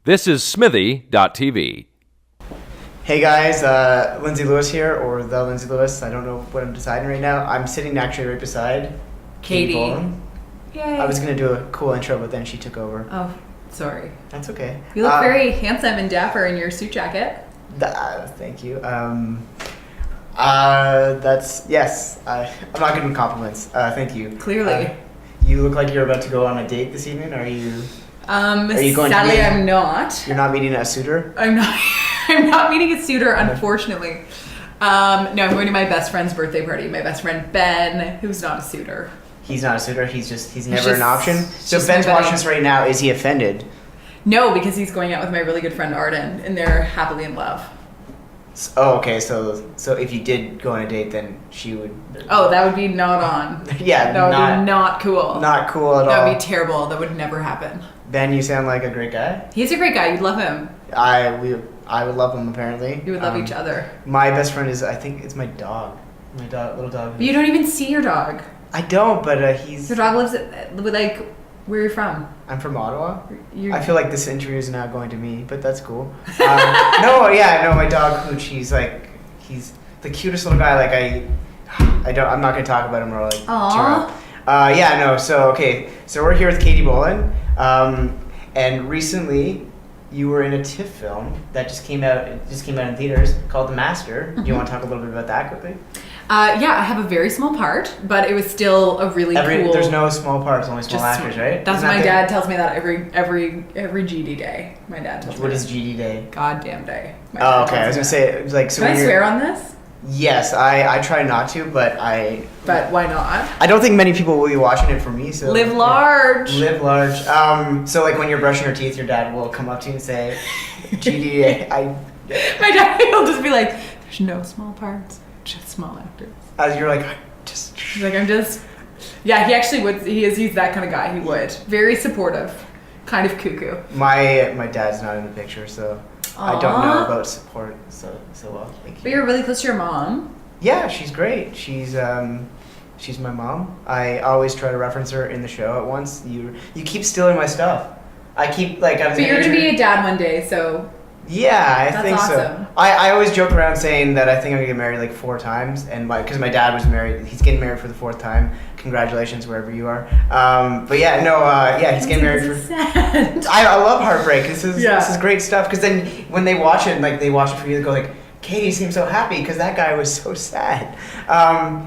This is Smithy.tv. Hey guys, Lindsay Lewis here, or the Lindsay Lewis. I don't know what I'm deciding right now. I'm sitting actually right beside Katie. Boland. Yay. I was going to do a cool intro, but then she took over. Oh, sorry. That's okay. You look very handsome and dapper in your suit jacket. Thank you. Yes. I'm not good with compliments. Thank you. Clearly. You look like you're about to go on a date this evening. Are you going sadly, to I'm not. You're not meeting a suitor? I'm not. I'm not meeting a suitor, unfortunately. No, I'm going to my best friend's birthday party. My best friend Ben, who's not a suitor. He's not a suitor. He's never an option. So Ben's my watching this right now. Is he offended? No, because he's going out with my really good friend Arden, and they're happily in love. Oh, okay. So if you did go on a date, then she would. Oh, that would be not on. Yeah, that would be not cool. Not cool at all. That would be terrible. That would never happen. Ben, you sound like a great guy. He's a great guy. You'd love him. I would love him. Apparently, You would love each other. My best friend is, I think, it's my dog. My little dog. But you don't even see your dog. I don't, but he's. Your dog lives where are you from? I'm from Ottawa. I feel like this interview is now going to me, but that's cool. No, my dog Hooch. He's the cutest little guy. I'm not gonna talk about him or like. Aww. So we're here with Katie Boland, and recently you were in a TIFF film that just came out. It just came out in theaters called The Master. Do you want to talk a little bit about that quickly? Yeah, I have a very small part, but it was still a really cool. There's no small parts, only small actors, right? That's what my dad tells me that every GD day. My dad tells me. What is GD day? Goddamn day. Oh, okay. I was gonna say it was like. So can I swear on this? Yes, I try not to, but But why not? I don't think many people will be watching it for me. So live large. Live large. So like when you're brushing your teeth, your dad will come up to you and say, "GD." My dad will just be like, "There's no small parts, just small actors." As you're like, He's like, I'm just. Yeah, he actually would. He's that kind of guy. He would. Very supportive, kind of cuckoo. My dad's not in the picture, so. Aww. I don't know about support so well. Thank you. But you're really close to your mom. Yeah, she's great. She's my mom. I always try to reference her in the show at once. You keep stealing my stuff. I keep like. But you're gonna be a dad one day, so. Yeah, I think awesome. so. I always joke around saying that I think I'm gonna get married like 4 times, and because my dad was married, he's getting married for the 4th time. Congratulations, wherever you are. But yeah, he's getting married for. Sad. I love heartbreak. This is great stuff. Because then when they watch it, like they watch it for you, they go like, Katie seems so happy because that guy was so sad.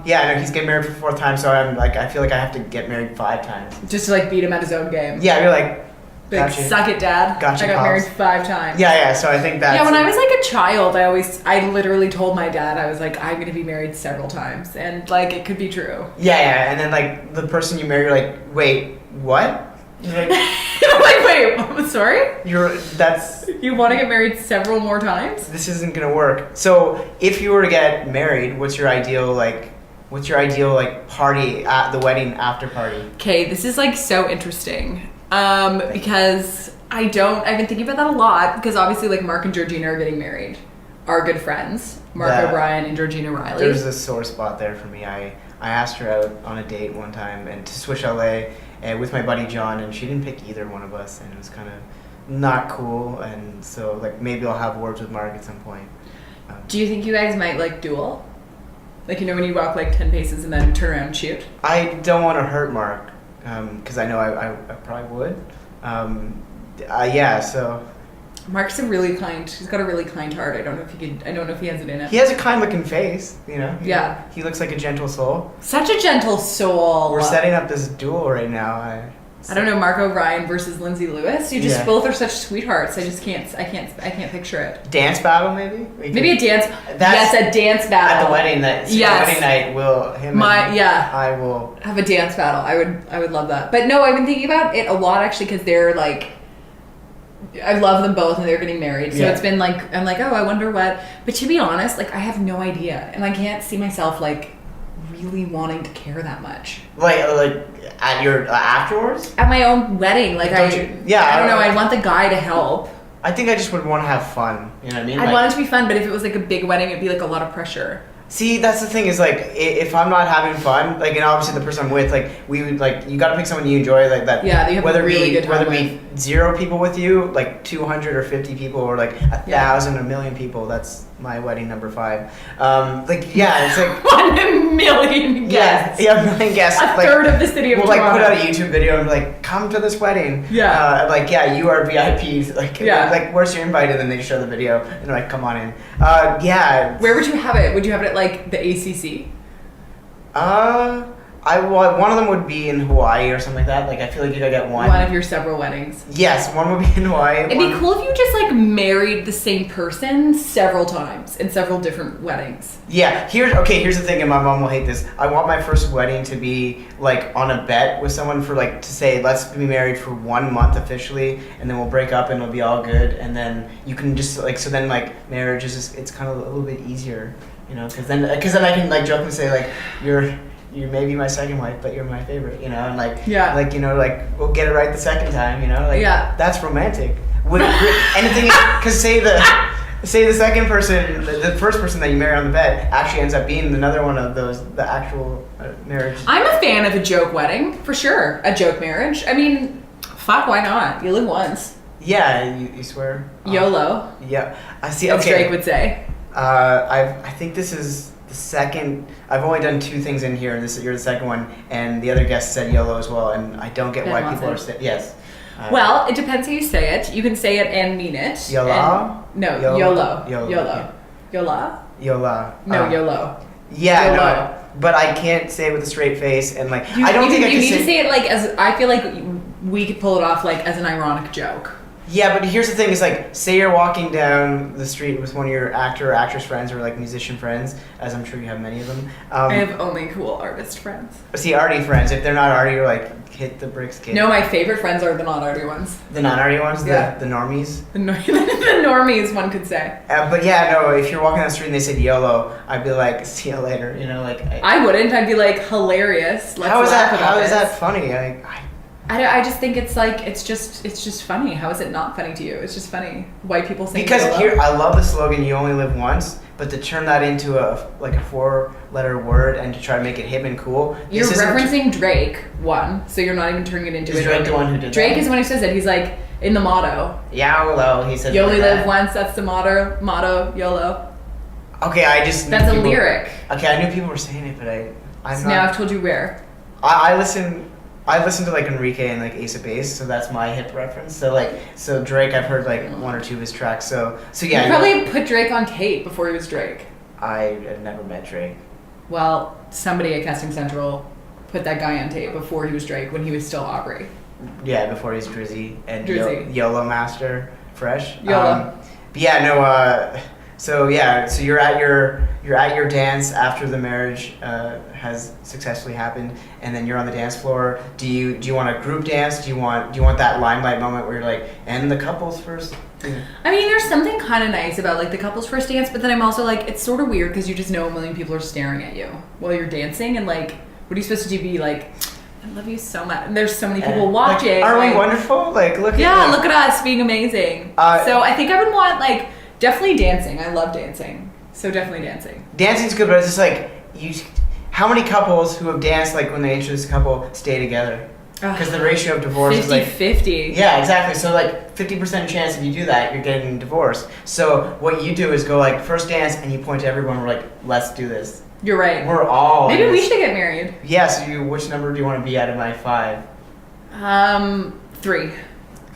He's getting married for the 4th time, so I feel like I have to get married 5 times. Just to like beat him at his own game. Yeah, you're like. Gotcha. Suck it, Dad. Gotcha, I got married 5 times. Yeah, so I think that's... Yeah, when I was like a child, I literally told my dad, I was like, I'm going to be married several times. And like, it could be true. Yeah, and then like, the person you marry, you're like, wait, what? You're like, I'm like, wait, sorry? You want to get married several more times? This isn't going to work. So, if you were to get married, what's your ideal party at the wedding after party? Okay, this is like so interesting. Because I've been thinking about that a lot, because obviously like Mark and Georgina are getting married, are good friends, Mark O'Brien and Georgina Riley. There's a sore spot there for me. I asked her out on a date one time and to Swish LA and with my buddy John, and she didn't pick either one of us, and it was kind of not cool, and so like maybe I'll have words with Mark at some point. Do you think you guys might like duel? Like, when you walk like 10 paces and then turn around and shoot? I don't want to hurt Mark. Because I know I probably would. So. Mark's he's got a really kind heart. I don't know if he has it in it. He has a kind looking face, Yeah. He looks like a gentle soul. Such a gentle soul. We're setting up this duel right now. I don't know, Mark O'Brien versus Lindsay Lewis. You just both are such sweethearts. I can't picture it. Dance battle, maybe? Maybe a dance. Yes, a dance battle. At the wedding wedding night, I will have a dance battle. I would love that. But no, I've been thinking about it a lot actually, because they're like, I love them both and they're getting married. So it's been like, I'm like, oh, I wonder what. But to be honest, like, I have no idea, and I can't see myself like really wanting to care that much. Like at your afterwards? At my own wedding, like I don't know. I'd want the guy to help. I think I just would want to have fun. You know what I mean? I'd want it to be fun, but if it was like a big wedding, it'd be like a lot of pressure. See, that's the thing is like if I'm not having fun, like, and obviously the person I'm with, like we would like you got to pick someone you enjoy like that. Yeah, you have whether a really be good time whether with. be 0 people with you, like 200 or 50 people, or like 1,000, a million people. That's my wedding number 5. Like yeah, it's like 1 million guests. Yeah, 1 million guests. A like, third of the city of we'll Toronto. like put out a YouTube video and be like, come to this wedding. Yeah. Like yeah, you are VIPs. Like Yeah. like where's your invite? And then they show the video and they're like, come on in. Yeah. Where would you have it? Would you have it at like the ACC? One of them would be in Hawaii or something like that. Like I feel like you gotta get one. One of your several weddings. Yes, one would be in Hawaii. It'd be cool if you just like married the same person several times in several different weddings. Yeah, here's the thing, and my mom will hate this. I want my first wedding to be like on a bet with someone for like to say let's be married for 1 month officially, and then we'll break up and it'll be all good, and then you can just like so then like marriage is just it's kind of a little bit easier, you know, because then I can like joke and say like you may be my second wife, but you're my favorite, you know, and like like you know like we'll get it right the second time, you know, like that's romantic. And the thing is, because say the second person, the first person that you marry on the bed actually ends up being another one of those, the actual marriage. I'm a fan of a joke wedding, for sure. A joke marriage. I mean, fuck, why not? You live once. Yeah, you swear. YOLO. Yeah, I see. As Okay. Drake would say. I think this is the second. I've only done 2 things in here, and you're the second one. And the other guest said YOLO as well, and I don't get why people are saying yes. Well, it depends how you say it. You can say it and mean it. YOLO? No, YOLO. YOLO. YOLO. YOLO. YOLO? YOLO. No, YOLO. Yeah, YOLO. no, but I can't say it with a straight face, and like You I don't think I you can need say. to say it like as I feel like we could pull it off like as an ironic joke. Yeah, but here's the thing: is like, say you're walking down the street with one of your actor or actress friends, or like musician friends, as I'm sure you have many of them. I have only cool artist friends. See, arty friends. If they're not arty, you're like, hit the bricks, kid. No, my favorite friends are the non-arty ones. The non-arty ones, Yeah. the normies. The normies, one could say. But yeah, no. If you're walking down the street and they said YOLO, I'd be like, see you later. You know, like. I wouldn't. I'd be like, hilarious. Let's How is laugh that? about How is this. that funny? I just think it's like it's just funny. How is it not funny to you? It's just funny. White people say Because YOLO. here, I love the slogan, you only live once, but to turn that into a 4-letter word and to try to make it hip and cool. You're this isn't- referencing Drake, one, so you're not even turning it into Is a Drake joke. the one who did Drake that? is the one who says it. He's like, in the motto. YOLO, he said. You only like live that. once, that's the motto, YOLO. Okay, I just knew That's a people- lyric. Okay, I knew people were saying it, but I'm So not. now I've told you where. I listen to like Enrique and like Ace of Base, so that's my hip reference. So Drake, I've heard like 1 or 2 of his tracks. So yeah. You probably put Drake on tape before he was Drake. I had never met Drake. Well, somebody at Casting Central put that guy on tape before he was Drake when he was still Aubrey. Yeah, before he's Drizzy and Drizzy. YOLO Master Fresh. YOLO. But yeah, no. So you're at your dance after the marriage has successfully happened, and then you're on the dance floor. Do you want a group dance? Do you want that limelight moment where you're like, and the couples first? Yeah. I mean, there's something kind of nice about like the couple's first dance, but then I'm also like, it's sort of weird because you just know 1 million people are staring at you while you're dancing, and like, what are you supposed to do? Be like, I love you so much. And there's so many people watching. Like, are like, we wonderful? Like, look at us being amazing. So I think I would want like definitely dancing. I love dancing, so definitely dancing. Dancing's good, but it's just like how many couples who have danced like when they introduce a couple stay together? Because the ratio of divorce is like 50-50. Yeah, exactly. So like 50% chance if you do that, you're getting divorced. So what you do is go like first dance and you point to everyone. We're like, let's do this. You're right. We're all. Maybe we should get married. Yeah. So which number do you want to be out of my 5? 3.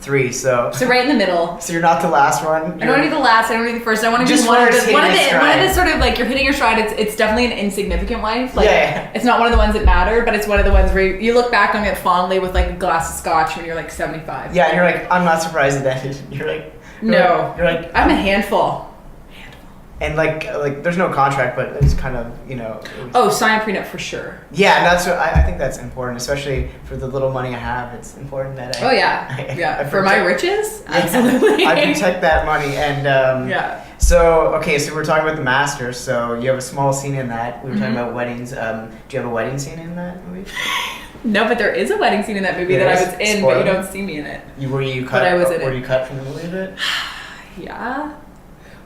3. So right in the middle. So you're not the last one. I don't want to be the last. I don't want to be the first. I want to be Just one of where it's the one of hitting its the stride. sort of like you're hitting your stride. It's definitely an insignificant wife. Like Yeah. it's not one of the ones that matter, but it's one of the ones where you look back on it fondly with like a glass of scotch when you're like 75. Yeah, and you're like, I'm not surprised it ended. You're like, you're like, I'm a handful. and like there's no contract, but it's kind of Oh, sign a prenup for sure. Yeah, and that's what I think that's important, especially for the little money I have. It's important that Oh yeah, yeah. For my riches, absolutely. I protect that money, and yeah. So we're talking about the Masters. So you have a small scene in that. We were talking about weddings. Do you have a wedding scene in that movie? No, but there is a wedding scene in that movie that I was in, but you don't see me in it. Were you cut? But I was in it. Were you cut from the movie a bit? Yeah.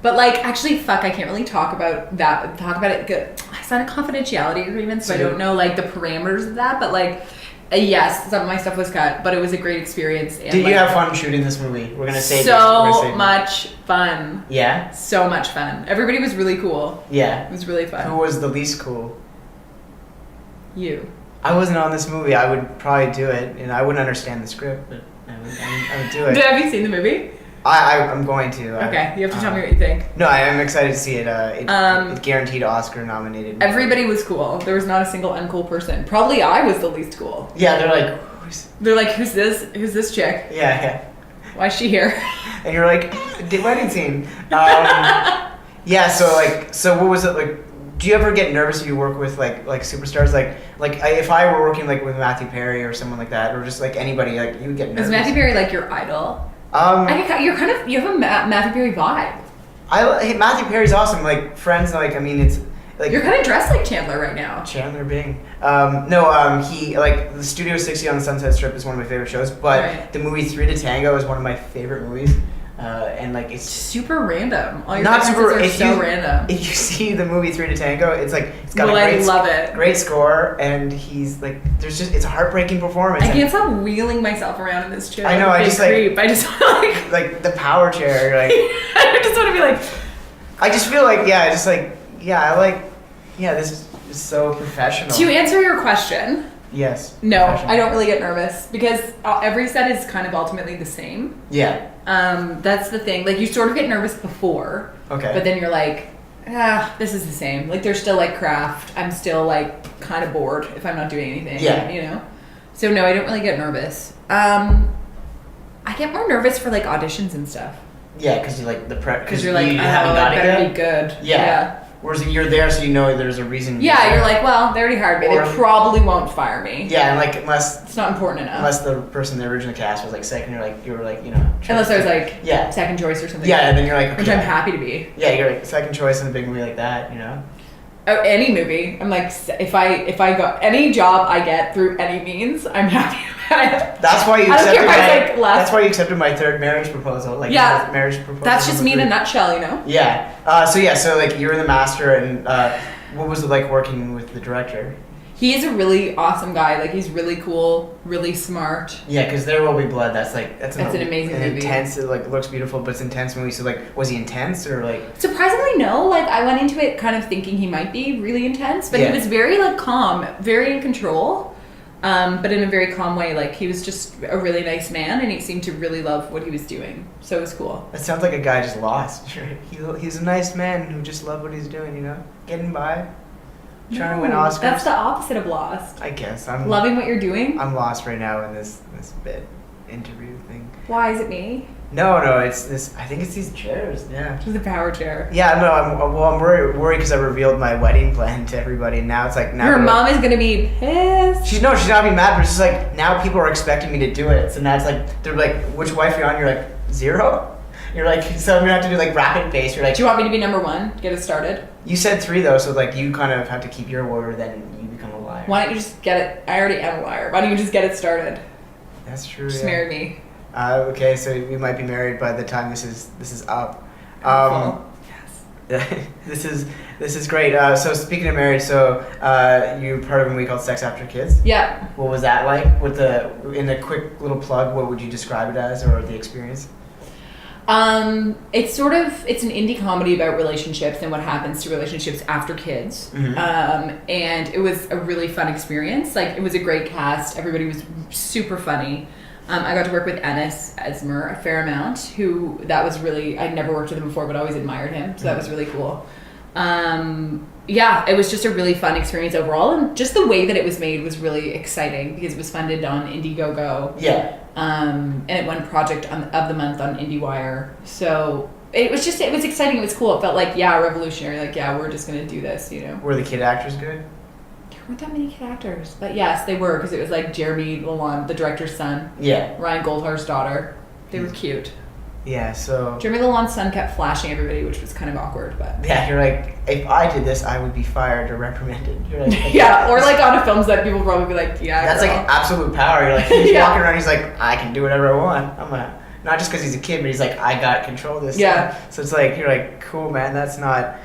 But like, actually, fuck, I can't really talk about that. Talk about it. Good. I signed a confidentiality agreement, so I don't know like the parameters of that. But like, yes, some of my stuff was cut, but it was a great experience. And Did like, you have fun shooting this movie? We're gonna say so much fun. Yeah. So much fun. Everybody was really cool. Yeah. It was really fun. Who was the least cool? You. I wasn't on this movie. I would probably do it, and I wouldn't understand the script, but I would do it. Have you seen the movie? I'm going to. Okay, you have to tell me what you think. No, I am excited to see it. It's guaranteed Oscar nominated. Everybody was cool. There was not a single uncool person. Probably I was the least cool. Yeah, they're like, who's this? Who's this chick? Yeah. Why's she here? And you're like, the wedding scene. Yeah. So what was it like? Do you ever get nervous if you work with like superstars? If I were working like with Matthew Perry or someone like that, or just like anybody, like you would get nervous. Is Matthew Perry like your idol? You have a Matthew Perry vibe. Matthew Perry's awesome. Like Friends, like I mean, it's like you're kind of dressed like Chandler right now. Chandler Bing. He like the Studio 60 on the Sunset Strip is one of my favorite shows, but the movie 3 to Tango is one of my favorite movies. And like it's super random. All your not super. Are so random. If you see the movie 3 to Tango, it's like it's got I love it. Great score, and he's like, it's a heartbreaking performance. I can't stop wheeling myself around in this chair. I know. I just like the power chair. Like I just want to be like. I just feel like this is so professional. To answer your question. Yes. No, I don't really get nervous because every set is kind of ultimately the same. Yeah. That's the thing. Like you sort of get nervous before. Okay. But then you're like, this is the same. Like there's still like craft. I'm still like kind of bored if I'm not doing anything. Yeah. You know. So no, I don't really get nervous. I get more nervous for like auditions and stuff. Yeah, because you like the prep. Because you're like, you haven't got it better yet. be good. Yeah. Whereas if you're there, so you know there's a reason. You're like, well, they already hired me. They probably won't fire me. Yeah, and like unless it's not important enough. Unless the person they originally cast was like second, you were like, Unless I was like, second choice or something. Yeah, and then you're like, okay. Which I'm happy to be. Yeah, you're like second choice in a big movie like that, Oh, any movie. I'm like, if I go any job I get through any means, I'm happy about it. That's why you that's why you accepted my third marriage proposal. Marriage proposal. That's just me in a nutshell, Yeah. So like you're the master, and what was it like working with the director? He is a really awesome guy. Like he's really cool, really smart. Yeah, because There Will Be Blood. That's an amazing movie. Intense. It like looks beautiful, but it's an intense movie. So like, was he intense or like? Surprisingly, no. Like I went into it kind of thinking he might be really intense, but he was very like calm, very in control, but in a very calm way. Like he was just a really nice man, and he seemed to really love what he was doing. So it was cool. That sounds like a guy just lost. He's a nice man who just loved what he's doing. Getting by. Trying to win Oscars. That's the opposite of lost. I guess I'm loving what you're doing. I'm lost right now in this bit interview thing. Why is it me? No, it's this. I think it's these chairs. Yeah. It's the power chair. Yeah, no. I'm worried because I revealed my wedding plan to everybody, and now it's like now. Your mom is gonna be pissed. She's not gonna be mad, but it's just like now people are expecting me to do it. So now it's like they're like, which wife are you on? You're like 0. You're like, so I'm gonna have to do like rapid pace. You're like, do you want me to be number 1? Get it started. You said 3 though, so like you kind of have to keep your word, then you become a liar. Why don't you just get it? I already am a liar. Why don't you just get it started? That's true. Just marry me. Okay, so we might be married by the time this is up. Yes. This is great. So speaking of marriage, so you're part of a movie called Sex After Kids. Yeah. What was that like? In a quick little plug, what would you describe it as, or the experience? It's an indie comedy about relationships and what happens to relationships after kids. Mm-hmm. And it was a really fun experience. Like it was a great cast. Everybody was super funny. I got to work with Ennis Esmer a fair amount, I'd never worked with him before, but always admired him. So that was really cool. It was just a really fun experience overall. And just the way that it was made was really exciting because it was funded on Indiegogo. Yeah. And it won Project of the Month on IndieWire. So it was exciting. It was cool. It felt like, revolutionary. Like, we're just going to do this, Were the kid actors good? There weren't that many kid actors. But yes, they were because it was like Jeremy Lalonde, the director's son. Yeah. Ryan Goldhar's daughter. They were cute. Yeah, so... Jeremy Lalonde's son kept flashing everybody, which was kind of awkward, but... Yeah, you're like, if I did this, I would be fired or reprimanded. You're like yeah, or like on a film set, people would probably be like, That's girl. Like absolute power. You're like, he's walking around, he's like, I can do whatever I want. I'm not just because he's a kid, but he's like, I got control of this. Yeah. Stuff. So it's like you're like, cool, man. That's not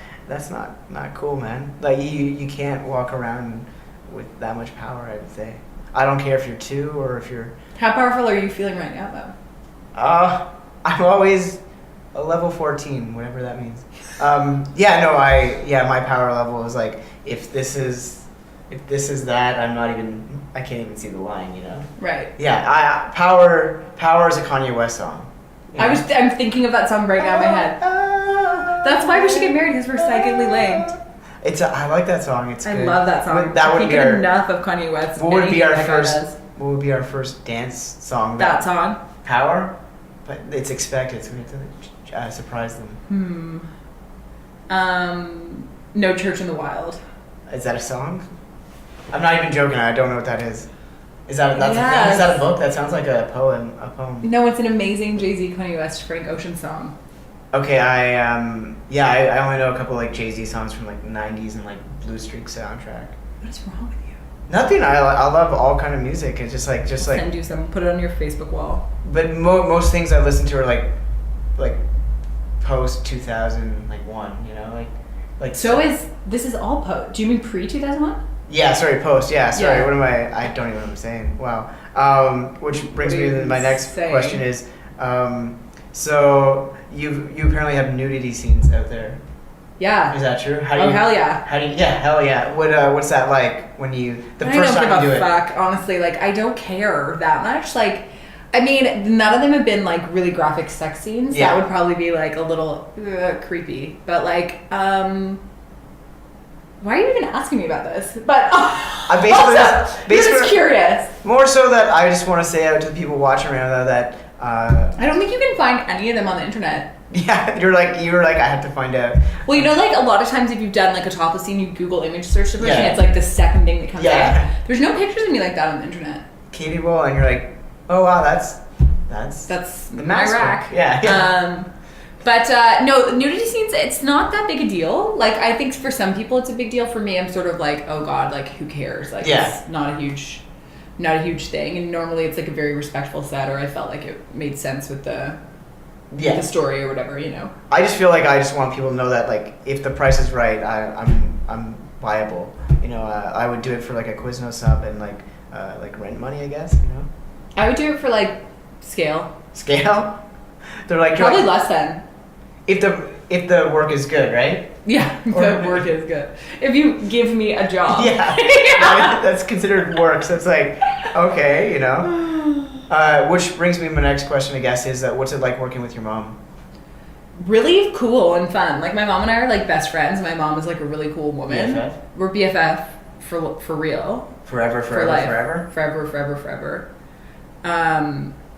cool, man. Like you can't walk around with that much power. I would say. I don't care if you're 2 or if you're. How powerful are you feeling right now, though? I'm always a level 14, whatever that means. My power level is like, if this is that, I can't even see the line, you know? Right. Yeah, power is a Kanye West song. You know? I'm thinking of that song right now in my head. That's why we should get married, because we're psychically linked. I like that song. It's good. I love that song. That would I can't be get our, enough of Kanye West. What would be our first dance song? That song? Power? But it's expected, so we have to surprise them. No Church in the Wild. Is that a song? I'm not even joking. I don't know what that is. Is that a thing? Yes. Is that a book? That sounds like a poem. No, it's an amazing Jay-Z, Kanye West, Frank Ocean song. Okay, I only know a couple like Jay-Z songs from like the 90s and like Blue Streak soundtrack. What is wrong with you? Nothing. I love all kind of music. It's just like Send you some. Put it on your Facebook wall. But most things I listen to are like post 2001. You know, like. So this is all post? Do you mean pre 2001? Yeah, sorry, post. Yeah, sorry. Yeah. What am I don't even know what I'm saying. Wow. Which brings me to my next question is, so you apparently have nudity scenes out there. Yeah. Is that true? Hell yeah. Hell yeah. What's that like when the first time you do it? I don't give a fuck, honestly. Like, I don't care that much. Like, I mean, none of them have been like really graphic sex scenes. Yeah. That would probably be like a little creepy. But like, why are you even asking me about this? But I you're just curious. More so that I just want to say out to the people watching right now that I don't think you can find any of them on the internet. Yeah, you were like I have to find out. Well, you know, like a lot of times if you've done like a topless scene, you Google image search the person, Yeah. it's like the second thing that comes Yeah. up. There's no pictures of me like that on the internet. Katie Boland, and you're like, oh wow, that's the my rack. Yeah. But no, nudity scenes, it's not that big a deal. Like, I think for some people it's a big deal. For me, I'm sort of like, oh god, like who cares? Like, it's not a huge thing. And normally it's like a very respectful set, or I felt like it made sense with the story or whatever, you know. I just feel like I just want people to know that like if the price is right, I'm viable. You know, I would do it for like a Quiznos sub and like rent money, I guess. You know. I would do it for like scale. Scale. They're like probably less than. If the work is good, right? Yeah, the work is good. If you give me a job. Yeah. That's considered work. So it's like, okay, you know. Which brings me to my next question, I guess, is what's it like working with your mom? Really cool and fun. Like, my mom and I are like best friends. My mom is like a really cool woman. BFF? We're BFF for real. Forever.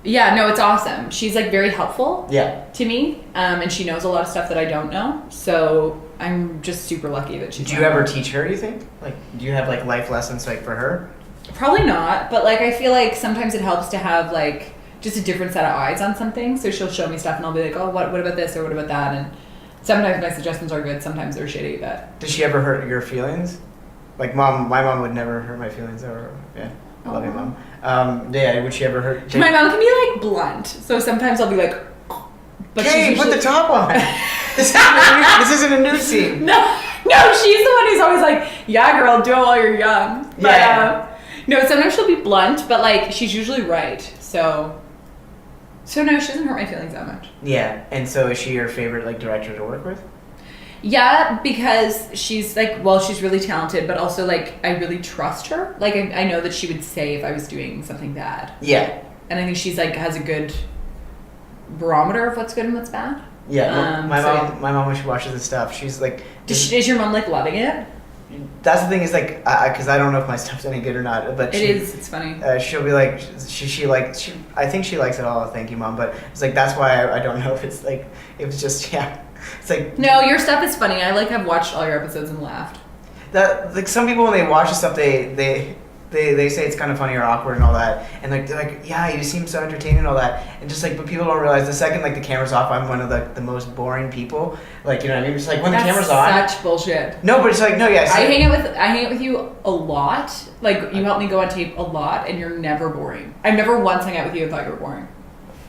Yeah, no, it's awesome. She's like very helpful to me, and she knows a lot of stuff that I don't know. So I'm just super lucky that she's. Do you ever teach her, do you think? Like, do you have like life lessons like for her? Probably not, but like I feel like sometimes it helps to have like just a different set of eyes on something. So she'll show me stuff and I'll be like, oh, what about this or what about that? And sometimes my suggestions are good, sometimes they're shitty. But does she ever hurt your feelings? Like my mom would never hurt my feelings ever. Yeah. I love you, Mom. Would she ever hurt? My mom can be like blunt, so sometimes I'll be like, but hey, put the top on. This isn't a nude scene. No, she's the one who's always like, yeah, girl, do it while you're young. But, yeah. No, sometimes she'll be blunt, but like she's usually right. So no, she doesn't hurt my feelings that much. Yeah, and so is she your favorite like director to work with? Yeah, because she's like, well, she's really talented, but also like I really trust her. Like I know that she would say if I was doing something bad. Yeah. And I think she's like has a good barometer of what's good and what's bad. Yeah. My mom when she watches this stuff, she's like. Is your mom like loving it? That's the thing is like, because I don't know if my stuff's any good or not, but it's funny. She'll be like, I think she likes it all. Thank you, Mom. But it's like that's why I don't know if it's like it was just It's like no, your stuff is funny. I like have watched all your episodes and laughed. That like some people when they watch the stuff they say it's kind of funny or awkward and all that, and like they're like, yeah, you seem so entertaining and all that, and just like, but people don't realize the second like the camera's off, I'm one of the most boring people. Like, you know what I mean? Just like when the camera's on. Such bullshit. No, but it's like no, yeah. I hang out with you a lot. Like you help me go on tape a lot, and you're never boring. I've never once hung out with you and thought you were boring.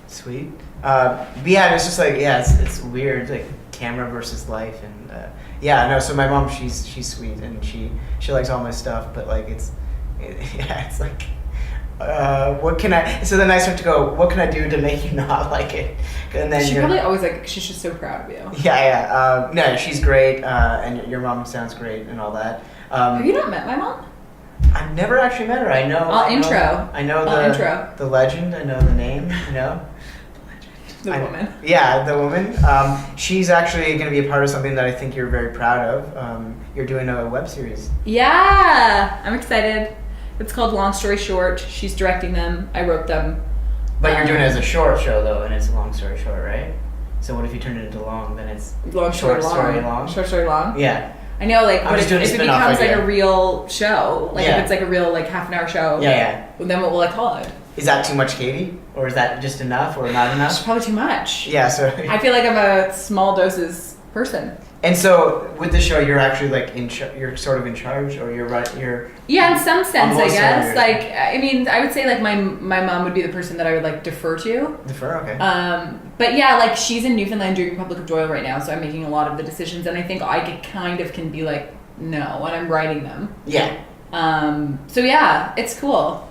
Sweet. But yeah, it's just like it's weird, like camera versus life, and no. So my mom, she's sweet, and she likes all my stuff, but like it's like. What can I? So then I start to go. What can I do to make you not like it? And then she probably always like. She's just so proud of you. Yeah. No, she's great, and your mom sounds great and all that. Have you not met my mom? I've never actually met her. I know. I know the legend. I know the name. You know. The woman. Yeah, the woman. She's actually going to be a part of something that I think you're very proud of. You're doing a web series. Yeah, I'm excited. It's called Long Story Short. She's directing them. I wrote them. But you're doing it as a short show, though, and it's a long story short, right? So what if you turn it into long? Then it's short story long. Short story long. Yeah. I know, like, if it becomes like a real show, like if it's like a real like half an hour show. Yeah. Then what will I call it? Is that too much, Katie, or is that just enough, or not enough? It's probably too much. Yeah. So I feel like I'm a small doses person. And so with the show, you're actually like you're sort of in charge, or you're yeah, in some sense, I guess. Like, I mean, I would say like my mom would be the person that I would like defer to. Okay. But yeah, like she's in Newfoundland doing Republic of Doyle right now, so I'm making a lot of the decisions, and I think I can be like no when I'm writing them. Yeah. So yeah, it's cool.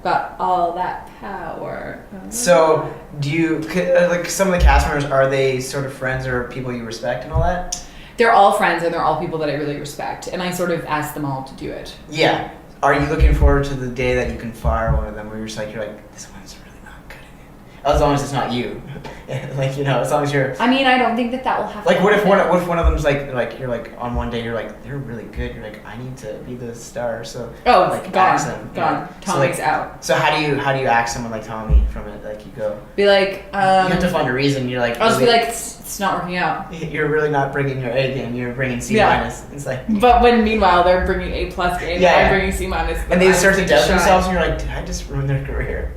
Got all that power. So, do you like some of the cast members? Are they sort of friends or people you respect and all that? They're all friends and they're all people that I really respect, and I sort of ask them all to do it. Yeah. Are you looking forward to the day that you can fire one of them, where you're like, this one's really not good at it? As long as it's not you, like as long as you're. I mean, I don't think that will happen. Like, what if one of them's like you're like on one day you're like they're really good. You're like I need to be the star, so like axe them. Gone. Tommy's out. So how do you axe someone like Tommy from it? Like you go. Be like. You have to find a reason. You're like. I'll just be like, it's not working out. You're really not bringing your A game. You're bringing C minus. It's like. But when meanwhile they're bringing A+ game, I'm bringing C minus. And they start to doubt themselves, and you're like, did I just ruin their career?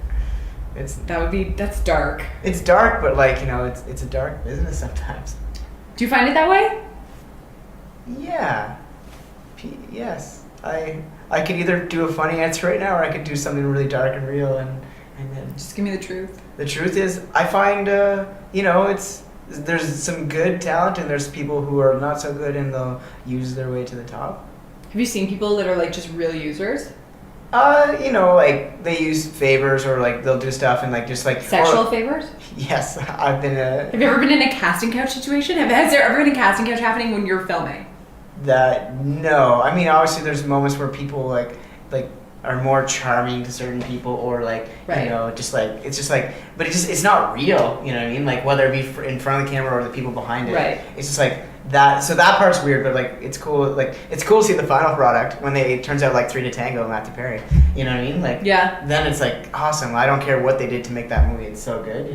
That's dark. It's dark, but like it's a dark business sometimes. Do you find it that way? Yeah. Yes. I could either do a funny answer right now, or I could do something really dark and real, and then just give me the truth. The truth is, I find there's some good talent, and there's people who are not so good, and they'll use their way to the top. Have you seen people that are like just real users? Like they use favors, or like they'll do stuff and like just like sexual favors. Yes, I've been. Have you ever been in a casting couch situation? Has there ever been a casting couch happening when you're filming? No. I mean, obviously, there's moments where people like are more charming to certain people, or like just like it's just like, but it's not real. You know what I mean? Like whether it be in front of the camera or the people behind it. Right. It's just like. So that part's weird, but like it's cool. Like it's cool to see the final product when it turns out like 3 to Tango, Matthew Perry. You know what I mean? Like then it's like awesome. I don't care what they did to make that movie. It's so good.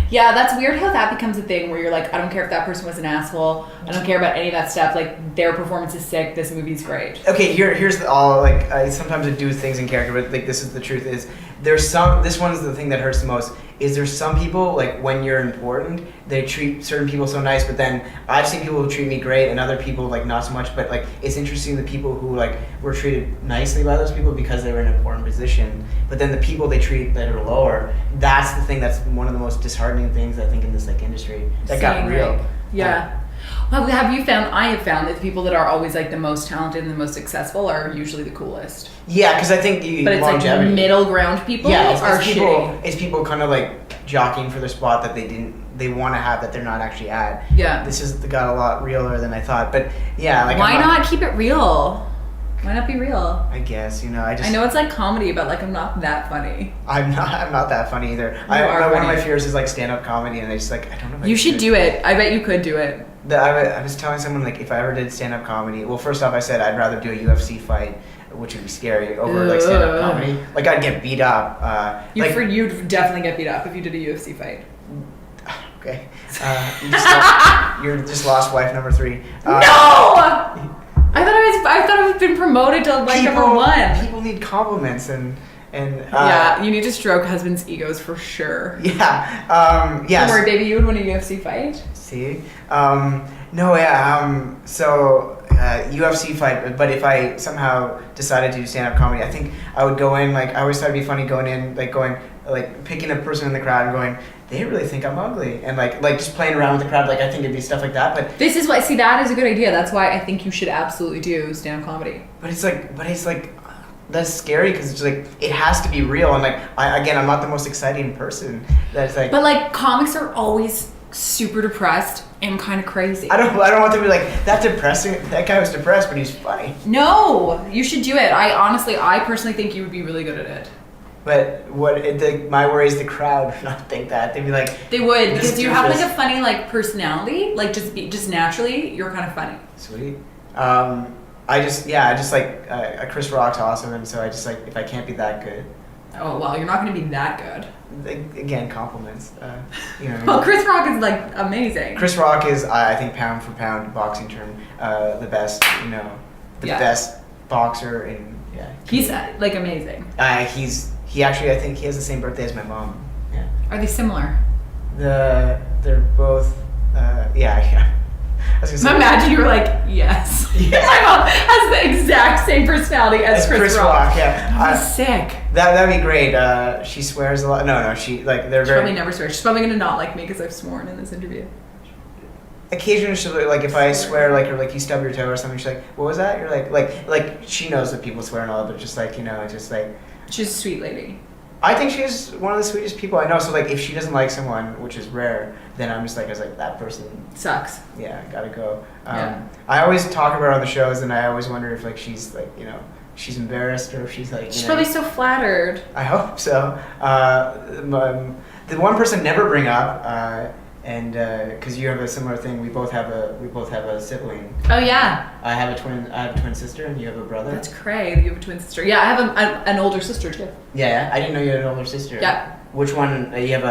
Yeah, that's weird how that becomes a thing where you're like, I don't care if that person was an asshole. I don't care about any of that stuff. Like their performance is sick. This movie's great. Okay, here's I sometimes do things in character, but like this is the truth is this one's the thing that hurts the most. Is there some people, like, when you're important, they treat certain people so nice, but then I've seen people who treat me great and other people, like, not so much, but, like, it's interesting the people who, like, were treated nicely by those people because they were in an important position, but then the people they treat that are lower, that's the thing that's one of the most disheartening things, I think, in this, like, industry. That got real. Yeah. Well, I have found that the people that are always, like, the most talented and the most successful are usually the coolest. Yeah, because I think but it's longevity. Like middle ground people are shitty. It's people kind of like jockeying for the spot that they want to have that they're not actually at. Yeah. This has got a lot realer than I thought, but yeah. Like why not keep it real? Why not be real? I guess I know it's like comedy, but like I'm not that funny. I'm not that funny either. One of my fears is like stand-up comedy, and I just like I don't know. If you should do it. I bet you could do it. I was telling someone like if I ever did stand-up comedy. Well, first off, I said I'd rather do a UFC fight, which would be scary over like stand-up comedy. Like I'd get beat up. You'd definitely get beat up if you did a UFC fight. Okay. You just lost wife number 3. No. I thought I was been promoted to like number 1. People need compliments and yeah, you need to stroke husbands' egos for sure. Yeah. Yes. Don't worry, baby, you would win a UFC fight. See? No, yeah. So UFC fight, but if I somehow decided to do stand-up comedy, I think I would go in like I always thought it'd be funny going in like picking a person in the crowd and going, they really think I'm ugly, and like just playing around with the crowd. Like I think it'd be stuff like that, but This is what, see, that is a good idea. That's why I think you should absolutely do stand-up comedy. but it's like that's scary because it's like it has to be real, and like I'm not the most exciting person. That's like, But like comics are always super depressed and kind of crazy. I don't want them to be like that depressing. That guy was depressed, but he's funny. No, you should do it. I personally think you would be really good at it. But my worry is the crowd would not think that. They'd be like, They would, "This because you have like doofus." a funny like personality, like just naturally, you're kind of funny. Sweet. I just like Chris Rock's awesome, and so I just like if I can't be that good. Oh well, you're not going to be that good. Again, compliments. You know. What I mean? Well, Chris Rock is like amazing. Chris Rock is, I think, pound for pound boxing term, the best. You know, the best boxer in. Yeah. He's like amazing. He actually, I think he has the same birthday as my mom. Yeah. Are they similar? They're both. Yeah. I was gonna say, Imagine you were like, yes. Yeah. My mom has the exact same personality as Chris Rock. Yeah. That's sick. That'd be great. She swears a lot. No, she like they're She very. probably never swears. She's probably gonna not like me because I've sworn in this interview. Occasionally she'll like if I swear like or like you stub your toe or something, she's like, what was that? You're like she knows that people swear and all, but just like just like. She's a sweet lady. I think she's one of the sweetest people I know. So like if she doesn't like someone, which is rare, then I'm just like that person Sucks. Yeah, gotta go. Yeah. I always talk about her on the shows, and I always wonder if like she's like she's embarrassed or if she's like. She's probably so flattered. I hope so. The one person never bring up, and because you have a similar thing, we both have a sibling. Oh yeah. I have a twin sister, and you have a brother. That's crazy. You have a twin sister. Yeah, I have an older sister too. Yeah, I didn't know you had an older sister. Yeah. Which one? You have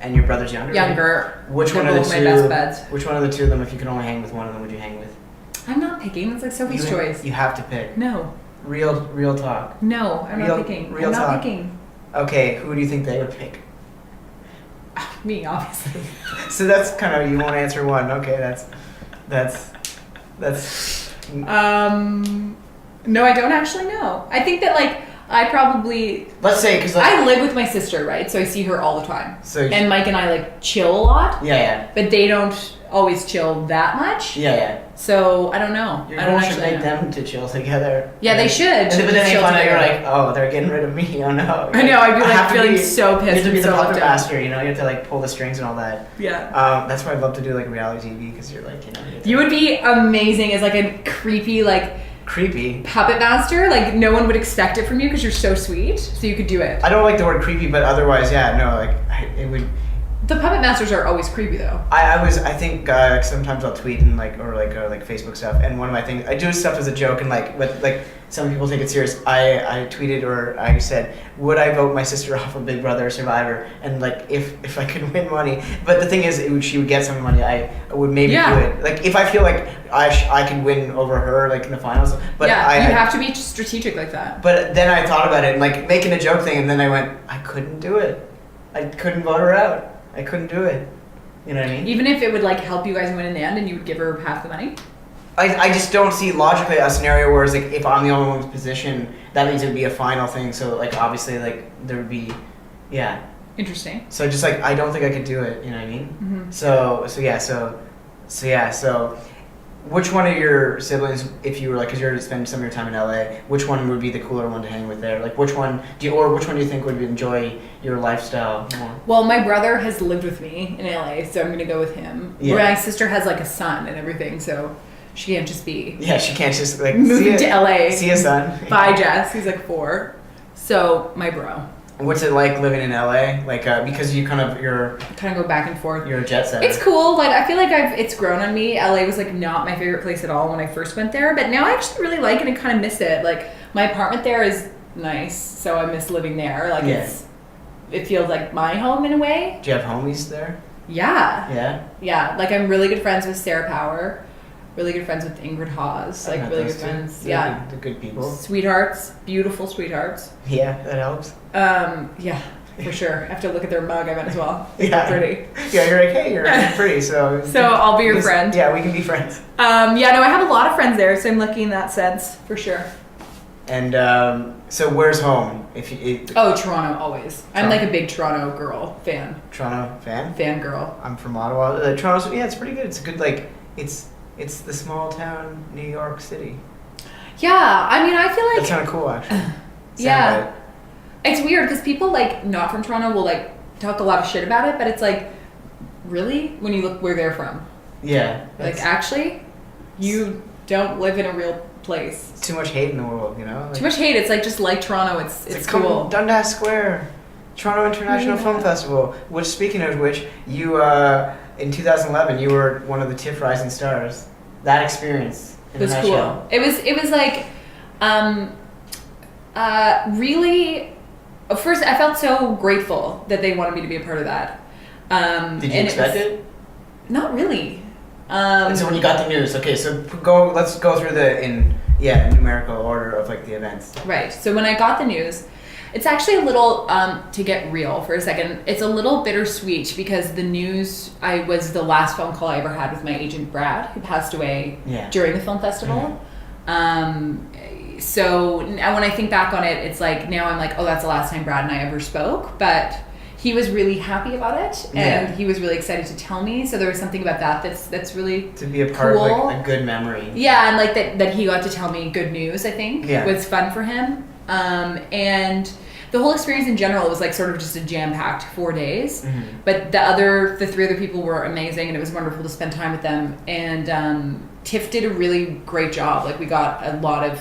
and your brother's younger. Younger. Right? Which They're one of the both two? my best buds. Which one of the two of them? If you could only hang with one of them, would you hang with? I'm not picking. It's like Sophie's choice. You have to pick. No. Real talk. No, I'm not picking. Real I'm not talk. picking. Okay, who do you think they would pick? Me, obviously. So that's kind of, you won't answer one. Okay, that's. No, I don't actually know. I think that like I probably. Let's say because I live with my sister, right? So I see her all the time. So and Mike and I like chill a lot. Yeah. But they don't always chill that much. Yeah. So I don't know. Your I don't goal should actually make them to chill together. Yeah, they should. But then they chill find out you're together. like, oh, they're getting rid of me. Oh no. I know. I'd be I have like to feeling be- so pissed. You have to be and the so puppet left out. master. You have to like pull the strings and all that. Yeah. That's why I'd love to do like reality TV because you're like You would be amazing as like a creepy like creepy. puppet master. Like no one would expect it from you because you're so sweet. So you could do it. I don't like the word creepy, but otherwise, yeah, no, like it would. The puppet masters are always creepy though. I think like sometimes I'll tweet and like Facebook stuff, and one of my things I do stuff as a joke and but like some people take it serious. I tweeted or I said, would I vote my sister off of Big Brother or Survivor, and like if I could win money, but the thing is she would get some money. I would maybe do it. Like if I feel like I could win over her like in the finals, but you have to be strategic like that. But then I thought about it and like making a joke thing, and then I went, I couldn't do it. I couldn't vote her out. I couldn't do it. You know what I mean? Even if it would like help you guys win in the end and you would give her half the money? I just don't see logically a scenario where it's like if I'm the only one in position, that means it would be a final thing. So like obviously like there would be, yeah. Interesting. So just like I don't think I could do it. You know what I mean? Mm-hmm. So which one of your siblings, if you were like, because you're to spend some of your time in LA, which one would be the cooler one to hang with there? Like which one do you think would enjoy your lifestyle more? Well, my brother has lived with me in LA, so I'm gonna go with him. Yeah. My sister has like a son and everything, so she can't just be Yeah, she can't just like moving to LA. See a son. Bye, Jess. He's like 4. So my bro. What's it like living in LA? Like because you kind of Go back and forth. you're a jet setter. It's cool. Like I feel like it's grown on me. LA was like not my favorite place at all when I first went there, but now I actually really like it and kind of miss it. Like my apartment there is nice, so I miss living there. Like it feels like my home in a way. Do you have homies there? Yeah. Yeah. Yeah. Like I'm really good friends with Sarah Power. Really good friends with Ingrid Haas. Like really good friends. They're good people. Sweethearts. Beautiful sweethearts. Yeah, that helps. Yeah, for sure. I have to look at their mug, I bet as well. Yeah. Pretty. Yeah, you're like, hey, you're pretty, so... So I'll be your friend. Yeah, we can be friends. Yeah, no, I have a lot of friends there, so I'm lucky in that sense, for sure. And so where's home? Oh, Toronto always. I'm Toronto. like a big Toronto girl fan. Toronto fan? Fan girl. I'm from Ottawa. Toronto's, yeah, it's pretty good. It's a good, like, it's the small town New York City. Yeah, I mean, I feel like... That's kind of cool, actually. Yeah. It's weird because people, like, not from Toronto will, like, talk a lot of shit about it, but it's like, really? When you look where they're from. Yeah. Like, actually, you don't live in a real place. Too much hate in the world, you know? Like, too much hate. It's like, just like Toronto, it's like, cool. Dundas Square, Toronto International Film Festival, which, speaking of which, you, in 2011, you were one of the TIFF Rising Stars. That experience in It was cool. It was like, really... First, I felt so grateful that they wanted me to be a part of that. Did you expect it? Not really. And so when you got the news, okay, so let's go through in numerical order of like the events. Right. So when I got the news, it's actually a little, to get real for a second, it's a little bittersweet because the news, I was the last phone call I ever had with my agent Brad, who passed away during the film festival. So when I think back on it, it's like, now I'm like, oh, that's the last time Brad and I ever spoke. But he was really happy about it, and he was really excited to tell me. So there was something about that that's really to be a part cool. of like a good memory. Yeah, and like that he got to tell me good news, I think, was fun for him. And the whole experience in general was like sort of just a jam-packed 4 days. But the three other people were amazing, and it was wonderful to spend time with them. And Tiff did a really great job. Like, we got a lot of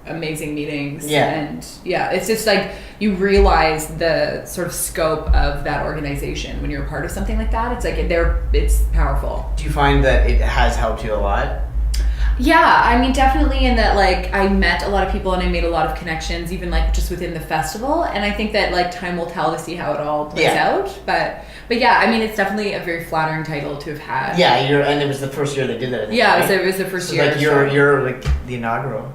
amazing meetings. And it's just like you realize the sort of scope of that organization when you're a part of something like that. It's like it's powerful. Do you find that it has helped you a lot? Yeah, I mean, definitely in that, like, I met a lot of people and I made a lot of connections, even like just within the festival. And I think that like time will tell to see how it all plays out. But yeah, I mean, it's definitely a very flattering title to have had. Yeah, and it was the first year they did that. I think, right? it was the first year. Like you're like the inaugural.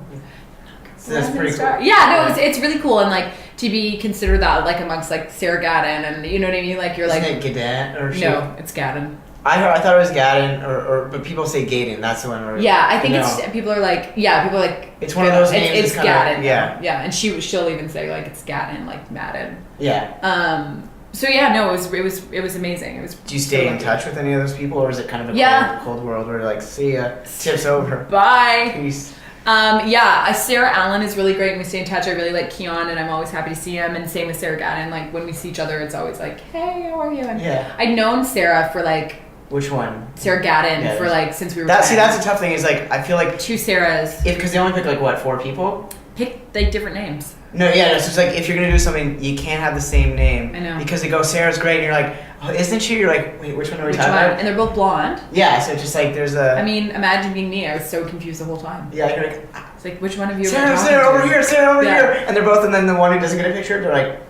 So that's pretty cool. Yeah, no, it's really cool, and like to be considered that like amongst like Sarah Gadden, and you know what I mean. Like you're Isn't like it Gadden or no, it's Gadden. I thought it was Gadden, but people say Gaden. That's the one. Where, I think people are like it's one of those names. It's Gadden. Yeah, and she'll even say like it's Gadden, like Madden. Yeah. So yeah, no, it was amazing. It was. Do you stay in touch with any of those people, or is it kind of a cold world where like, see ya, tips over, bye, peace? Sarah Allen is really great and we stay in touch. I really like Keon and I'm always happy to see him, and same with Sarah Gadden. Like when we see each other, it's always like, hey, how are you? And I'd known Sarah for like which one? Sarah Gadden for like since we were that's a tough thing is like I feel like two Sarahs because they only pick like what 4 people pick like different names. No, so it's like if you're gonna do something, you can't have the same name. I know. Because they go, Sarah's great, and you're like, oh, isn't she? You're like, wait, which one are we talking about? And they're both blonde. Yeah, so just like there's a. I mean, imagine being me. I was so confused the whole time. Yeah, you're like, it's like which one of you? Sarah over here, Sarah over here, and they're both, and then the one who doesn't get a picture, they're like,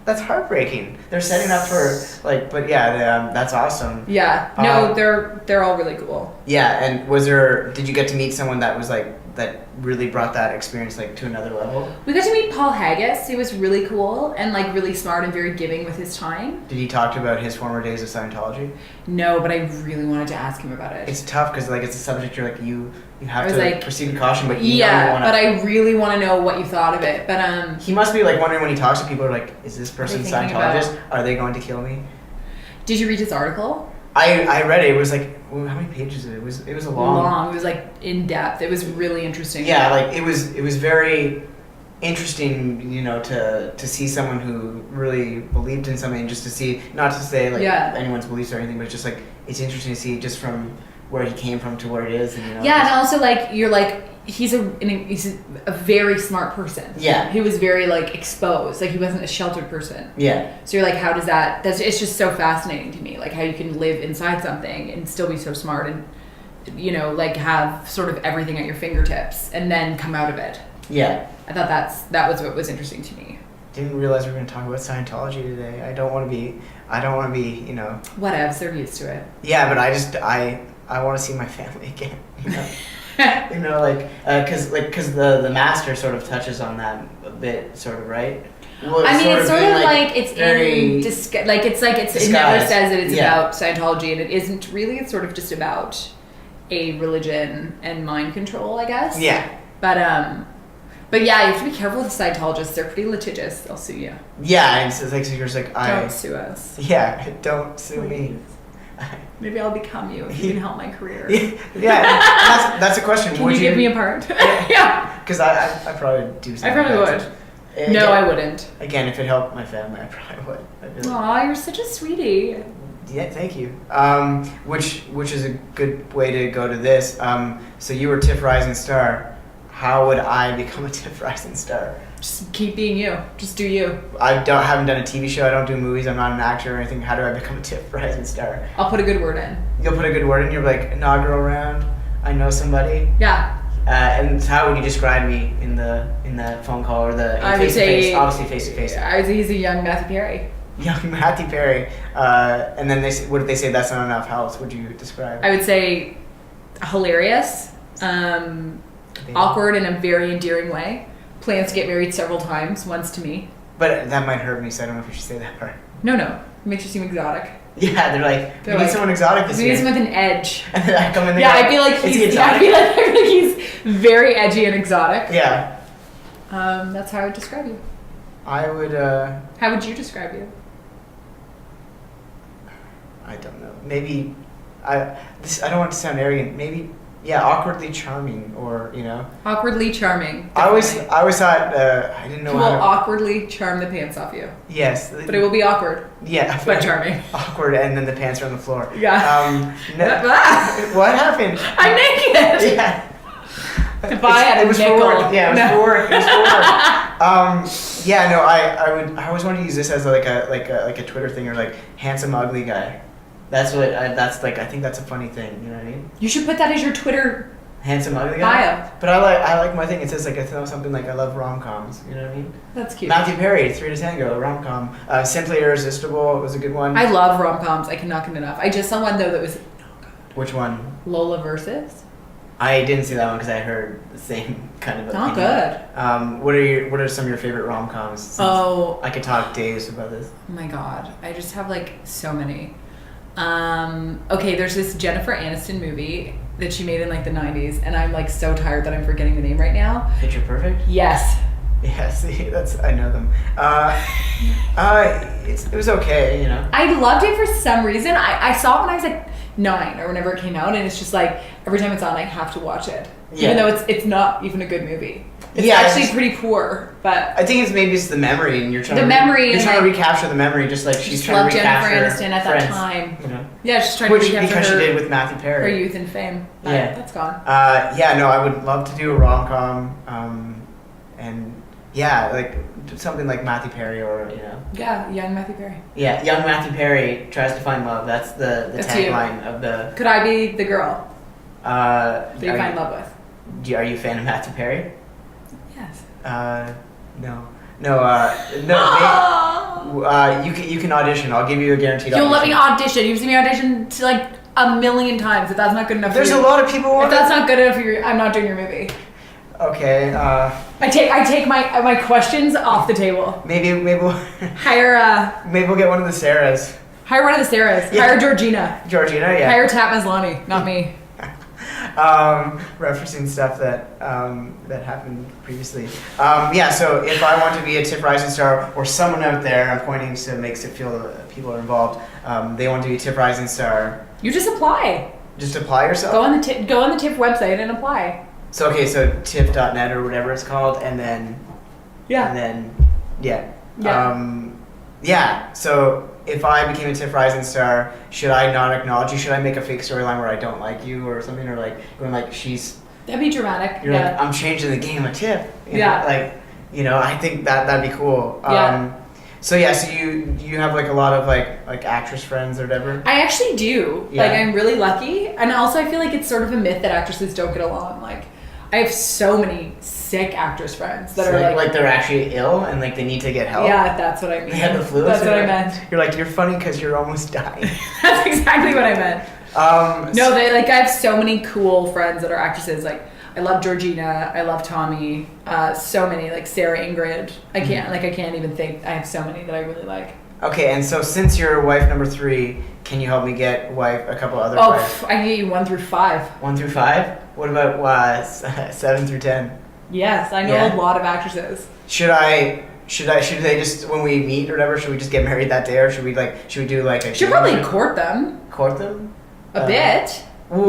that's heartbreaking. They're setting up for like, but that's awesome. Yeah, no, they're all really cool. Yeah, and did you get to meet someone that was like that really brought that experience like to another level? We got to meet Paul Haggis. He was really cool and like really smart and very giving with his time. Did he talk about his former days of Scientology? No, but I really wanted to ask him about it. It's tough because like it's a subject you're like you have to like, proceed with caution, but you but I really want to know what you thought of it. But he must be like wondering when he talks to people, like, is this person Scientologist? Are they going to kill me? Did you read his article? I read it. It was like, how many pages is it? It was a long. It was like in depth. It was really interesting. Yeah, like it was very interesting, to see someone who really believed in something, just to see, not to say like anyone's beliefs or anything, but just like it's interesting to see just from where he came from to where it is, and and also like you're like. He's a very smart person. Yeah. He was very like exposed. Like he wasn't a sheltered person. Yeah. So you're like, how does it's just so fascinating to me. Like how you can live inside something and still be so smart and, like have sort of everything at your fingertips and then come out of it. Yeah. I thought that was what was interesting to me. Didn't realize we were going to talk about Scientology today. I don't want to be, Whatevs, they're used to it. Yeah, but I want to see my family again, because the master sort of touches on that a bit, sort of, right? Well, I mean, it's sort of like it's very it never says that it's about Scientology, and it isn't really. It's sort of just about a religion and mind control, I guess. Yeah. But But yeah, you have to be careful with the Scientologists. They're pretty litigious. They'll sue you. Yeah, and it's like, so you're just like, Don't sue us. Yeah, don't sue me. Maybe I'll become you if you can help my career. Yeah, that's a question. Can you give me a part? Yeah. Because I probably do something. I probably would. Again, no, I wouldn't. Again, if it helped my family, I probably would. I'd be like, Aw, you're such a sweetie. yeah, thank you. Which is a good way to go to this. So you were TIFF Rising Star. How would I become a TIFF Rising Star? Just keep being you. Just do you. Haven't done a TV show. I don't do movies. I'm not an actor or anything. How do I become a TIFF Rising Star? I'll put a good word in. You'll put a good word in. You're like, inaugural round. I know somebody. Yeah. And how would you describe me in the phone call or the face to face? Obviously face to face. I would say he's a young Matthew Perry. Young Matthew Perry. And then what if they say that's not enough? How else would you describe? I would say hilarious, awkward in a very endearing way. Plans to get married several times, once to me. But that might hurt me, so I don't know if we should say that part. No. It makes you seem exotic. Yeah, they're like, we need someone exotic this year. We need someone with an edge. And then I come in there. Yeah, I feel like he's very edgy and exotic. Yeah. That's how I would describe you. I would. How would you describe you? I don't know. Maybe I don't want to sound arrogant. Maybe awkwardly charming, or Awkwardly charming. I always thought I didn't know Who how will to awkwardly charm the pants off you. Yes. But it will be awkward. Yeah. But charming. Awkward, and then the pants are on the floor. Yeah. What happened? I'm naked. Yeah. If I had a nickel. For work. Yeah, it was for work. It was for work. I always wanted to use this as like a Twitter thing, or like handsome ugly guy. That's what I think that's a funny thing, you know what I mean? You should put that as your Twitter handsome ugly guy. bio. But I like my thing. It says like something like I love rom-coms, you know what I mean? That's cute. Matthew Perry, 3 to Tango, rom-com. Simply Irresistible was a good one. I love rom-coms. I cannot get enough. I just saw one though that was Which one? Lola Versus. I didn't see that one because I heard the same kind of Not opinion. good. What are some of your favorite rom-coms? Oh, I could talk days about this. Oh my god, I just have like so many. Okay, there's this Jennifer Aniston movie that she made in like the 90s, and I'm like so tired that I'm forgetting the name right now. Picture Perfect? Yes. Yeah, see, I know them. It was okay, you know. I loved it for some reason. I saw it when I was like 9 or whenever it came out, and it's just like every time it's on, I have to watch it, even though it's not even a good movie. It's actually pretty poor, but I think maybe it's the memory, and you're trying to recapture the memory, just like she's trying to recapture Jennifer Aniston at Friends, that time. You know? Yeah, she's trying to recapture because she did with Matthew Perry. her youth and fame. But yeah, that's gone. I would love to do a rom-com, and like something like Matthew Perry, or Yeah, young Matthew Perry. Yeah, young Matthew Perry tries to find love. That's the tagline of the. Could I be the girl that you find love with? Are you a fan of Matthew Perry? Yes. No. You can audition. I'll give you a guaranteed audition. You'll let me audition. You've seen me audition to like a million times. If that's not good enough, there's a lot of people. If that's not good enough, I'm not doing your movie. Okay. I take my questions off the table. Maybe we'll hire. Maybe we'll get one of the Sarahs. Hire one of the Sarahs. Yeah. Hire Georgina. Yeah. Hire Tat Maslany, not me. Referencing stuff that happened previously. So if I want to be a TIFF Rising Star, or someone out there, I'm pointing so it makes it feel that people are involved, they want to be a TIFF Rising Star. You just apply. Just apply yourself? Go on the TIFF website and apply. So TIFF.net or whatever it's called, and then... Yeah. And then... Yeah. So if I became a TIFF Rising Star, should I not acknowledge you? Should I make a fake storyline where I don't like you or something? Or like, going like, she's... That'd be dramatic. You're like, I'm changing the game of TIFF. You know, I think that'd be cool. So you have like a lot of like actress friends or whatever? I actually do. Yeah. Like, I'm really lucky. And also I feel like it's sort of a myth that actresses don't get along. Like, I have so many sick actress friends that are like they're actually ill and like they need to get help. Yeah, that's what I mean. They have the flu. That's what I meant. You're like, you're funny because you're almost dying. That's exactly what I meant. No, I have so many cool friends that are actresses. Like, I love Georgina. I love Tommy. So many, like Sarah, Ingrid. I can't even think. I have so many that I really like. Okay, and so since you're wife number 3, can you help me get a couple other wives? I can get you 1 through 5. 1 through 5? What about 7 through 10? Yes, I know Yeah. a lot of actresses. Should they just, when we meet or whatever, should we just get married that day, or should we do like a Should probably court them court them? a bit. How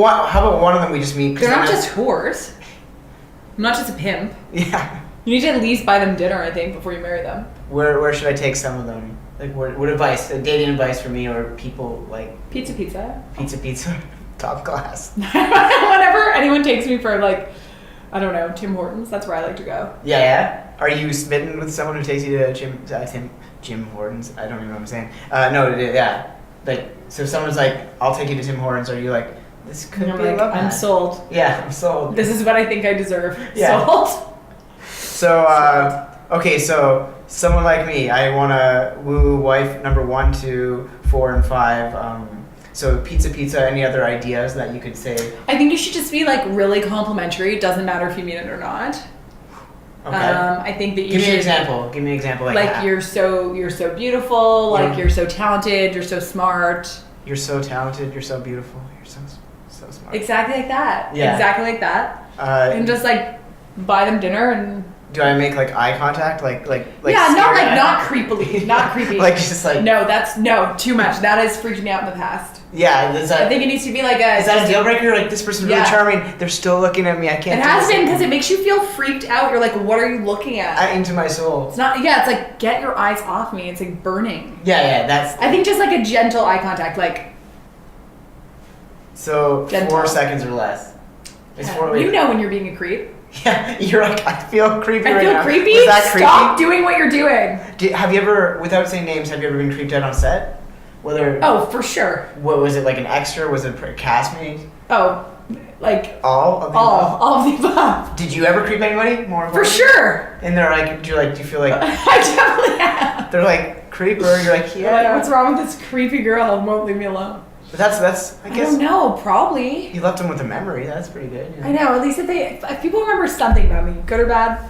about one of them we just meet? 'Cause They're not then just whores. I'm not just a pimp. Yeah. You need to at least buy them dinner, I think, before you marry them. Where should I take some of them? Like, what advice, dating advice for me, or people like Pizza. pizza, top class. Whenever anyone takes me for like, I don't know, Tim Hortons, that's where I like to go. Yeah. Are you smitten with someone who takes you to Jim Hortons? I don't even know what I'm saying. No, yeah. Like, so if someone's like, I'll take you to Tim Hortons, are you like, this could be like, a love I'm match? sold. Yeah, I'm sold. This is what I think I deserve. Yeah. Sold. So, okay, so someone like me, I want to woo wife number 1, 2, 4, and 5. So pizza, any other ideas that you could say? I think you should just be like really complimentary. It doesn't matter if you mean it or not. Okay. I think that you Give should. me an example. Like you're so beautiful. Like Yeah. you're so talented. You're so smart. You're so talented. You're so beautiful. You're so smart. Exactly like that. Yeah. Exactly like that. And just like buy them dinner and. Do I make like eye contact, like Yeah, scary not eye? creepily, not creepy. Like just like No, too much. That has freaked me out in the past. Yeah, is that, I think it needs to be like a. is that a deal breaker? Like, this person's really Yeah. charming. They're still looking at me. I can't. It do has this been because it makes you feel freaked out. You're like, what are you looking at? into my soul. It's not. Yeah, it's like get your eyes off me. It's like burning. Yeah, that's. I think just like a gentle eye contact, like. So Gentle. 4 seconds or less. It's 4. You know when you're being a creep. Yeah, you're like, I feel creepy I right feel now. creepy. Was that creepy? Stop doing what you're doing. Have you ever, without saying names, have you ever been creeped out on set? Whether. Oh, for sure. What was it, like an extra? Was it a castmate? Oh, like All of the above? all of the above. Did you ever creep anybody? More For importantly? sure. And they're like, do you feel like I definitely have. they're like creeper? You're like, Yeah. yeah. What's wrong with this creepy girl? Won't leave me alone. But that's I I guess don't know. Probably. you left them with a memory. That's pretty good. I know. At least if people remember something about me, good or bad,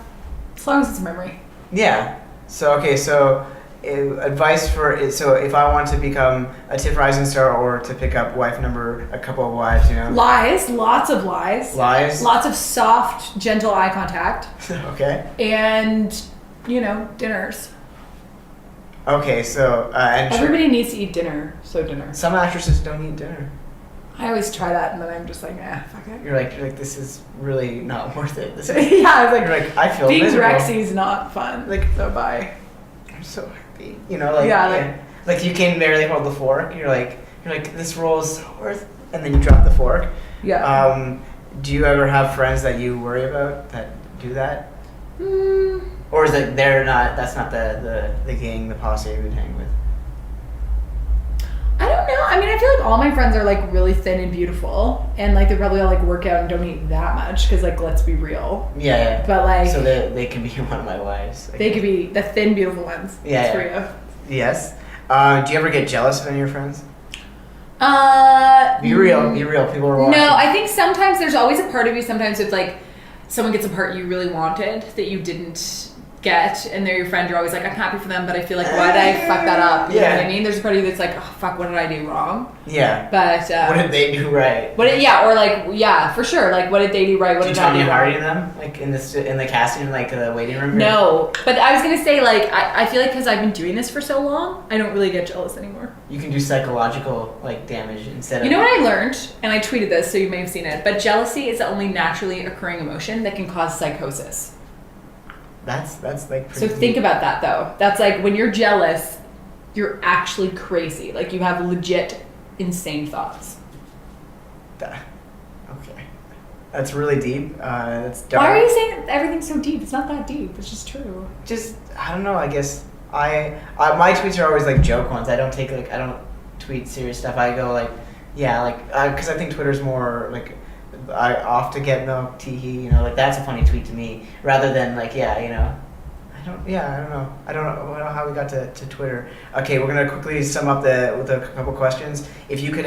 as long as it's a memory. Yeah. So advice for so if I want to become a Tiff Rising Star or to pick up a couple of wives, Lies, lots of lies. Lies. Lots of soft, gentle eye contact. Okay. And, dinners. Okay. So and Everybody needs to eat dinner, so dinner. some actresses don't eat dinner. I always try that, and then I'm just like, fuck it. You're like this is really not worth it. This is, Yeah, I was you're like, like I feel being miserable. Rexy's not fun. Like- So bye. I'm so happy. Yeah, Like you can barely hold the fork. You're like this role is so worth, and then you drop the fork. Yeah. Do you ever have friends that you worry about that do that? Hmm. Or is it that's not the gang, the posse you would hang with? I don't know. I mean, I feel like all my friends are like really thin and beautiful, and like they probably all like work out and don't eat that much because like let's be real. Yeah. But like So they can be one of my wives. they could be the thin, beautiful ones. Yeah, That's yeah. for you. Yes. Do you ever get jealous of any of your friends? Be real. Be real. People are watching. No, I think sometimes there's always a part of you. Sometimes it's like someone gets a part you really wanted that you didn't get, and they're your friend. You're always like, I'm happy for them, but I feel like, why did I fuck that up? You know what I mean? There's a part of you that's like, oh fuck, what did I do wrong? Yeah. But What did they do right? For sure. Like, what did they do right? What Did did I Tanya do Harding wrong? them like in the casting, like the waiting room? No, but I was gonna say like I feel like because I've been doing this for so long, I don't really get jealous anymore. You can do psychological like damage instead of. You know what I learned, and I tweeted this, so you may have seen it. But jealousy is the only naturally occurring emotion that can cause psychosis. That's like. So Pretty think deep. about that though. That's like when you're jealous, you're actually crazy. Like you have legit insane thoughts. Okay, that's really deep. That's dark. Why are you saying that everything's so deep? It's not that deep. It's just true. Just I don't know. I guess I my tweets are always like joke ones. I don't tweet serious stuff. I go like because I think Twitter's more like. I off to get milk, teehee, like that's a funny tweet to me, rather than like, I don't know how we got to Twitter. Okay, we're gonna quickly sum up with a couple questions. If you could